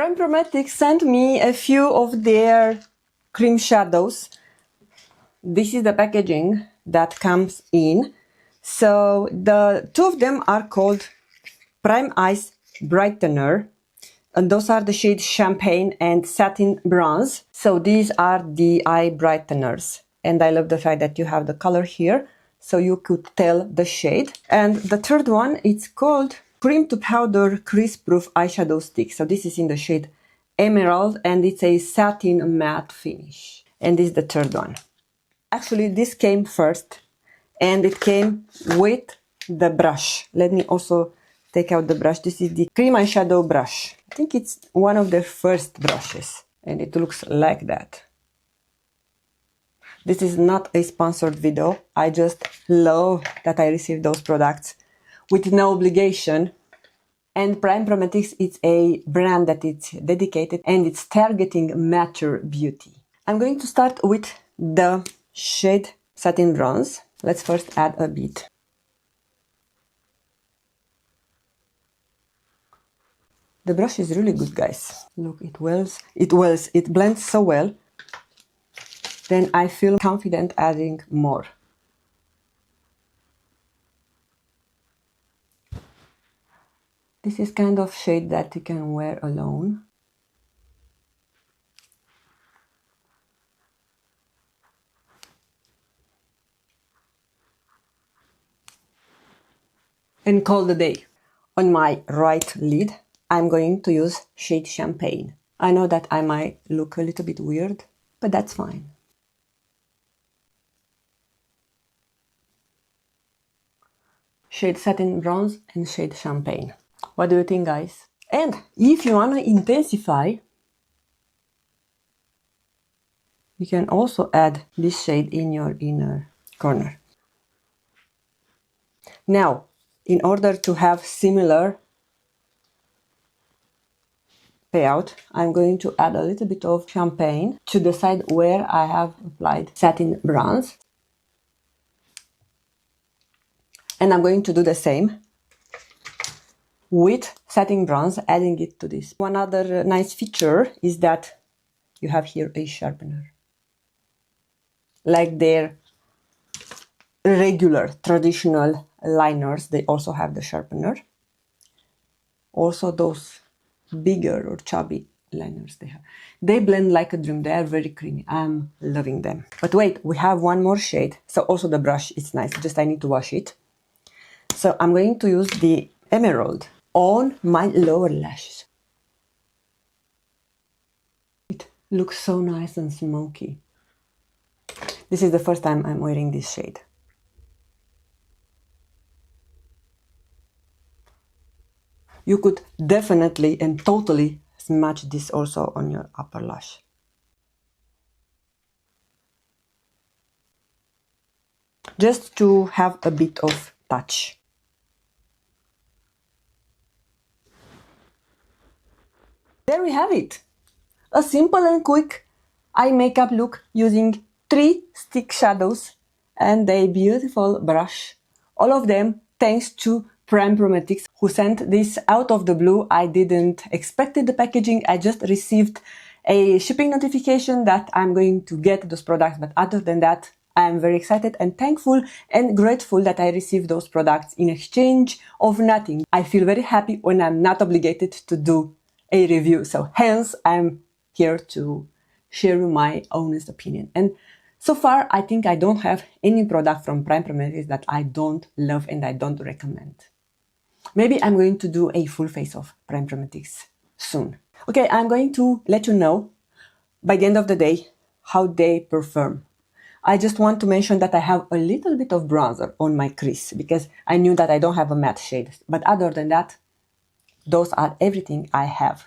Prime Promethics sent me a few of their cream shadows. This is the packaging that comes in. So the two of them are called Prime Eyes Brightener, and those are the shades Champagne and Satin Bronze. So these are the eye brighteners, and I love the fact that you have the color here, so you could tell the shade. And the third one, it's called Cream to Powder Crease Proof Eyeshadow Stick. So this is in the shade Emerald, and it's a satin matte finish. And this is the third one. Actually, this came first, and it came with the brush. Let me also take out the brush. This is the cream eyeshadow brush. I think it's one of the first brushes, and it looks like that. This is not a sponsored video. I just love that I received those products with no obligation. And Prime Promethics is a brand that it's dedicated and it's targeting mature beauty. I'm going to start with the shade Satin Bronze. Let's first add a bit. The brush is really good, guys. Look, it blends so well. Then I feel confident adding more. This is kind of shade that you can wear alone. And call the day. On my right lid, I'm going to use shade Champagne. I know that I might look a little bit weird, but that's fine. Shade Satin Bronze and shade Champagne. What do you think, guys? And if you want to intensify, you can also add this shade in your inner corner. Now, in order to have similar payout, I'm going to add a little bit of Champagne to the side where I have applied Satin Bronze. And I'm going to do the same with Satin Bronze, adding it to this. One other nice feature is that you have here a sharpener. Like their regular, traditional liners, they also have the sharpener. Also those bigger or chubby liners they have. They blend like a dream. They are very creamy. I'm loving them. But wait, we have one more shade. So also the brush is nice, just I need to wash it. So I'm going to use the Emerald on my lower lashes. It looks so nice and smoky. This is the first time I'm wearing this shade. You could definitely and totally smudge this also on your upper lash. Just to have a bit of touch. There we have it. A simple and quick eye makeup look using 3 stick shadows and a beautiful brush. All of them thanks to Prime Promethics, who sent this out of the blue. I didn't expect the packaging. I just received a shipping notification that I'm going to get those products. But other than that, I'm very excited and thankful and grateful that I received those products in exchange of nothing. I feel very happy when I'm not obligated to do a review. So hence, I'm here to share my honest opinion. And so far, I think I don't have any product from Prime Promethics that I don't love and I don't recommend. Maybe I'm going to do a full face of Prime Promethics soon. Okay, I'm going to let you know by the end of the day how they perform. I just want to mention that I have a little bit of bronzer on my crease because I knew that I don't have a matte shade. But other than that, those are everything I have.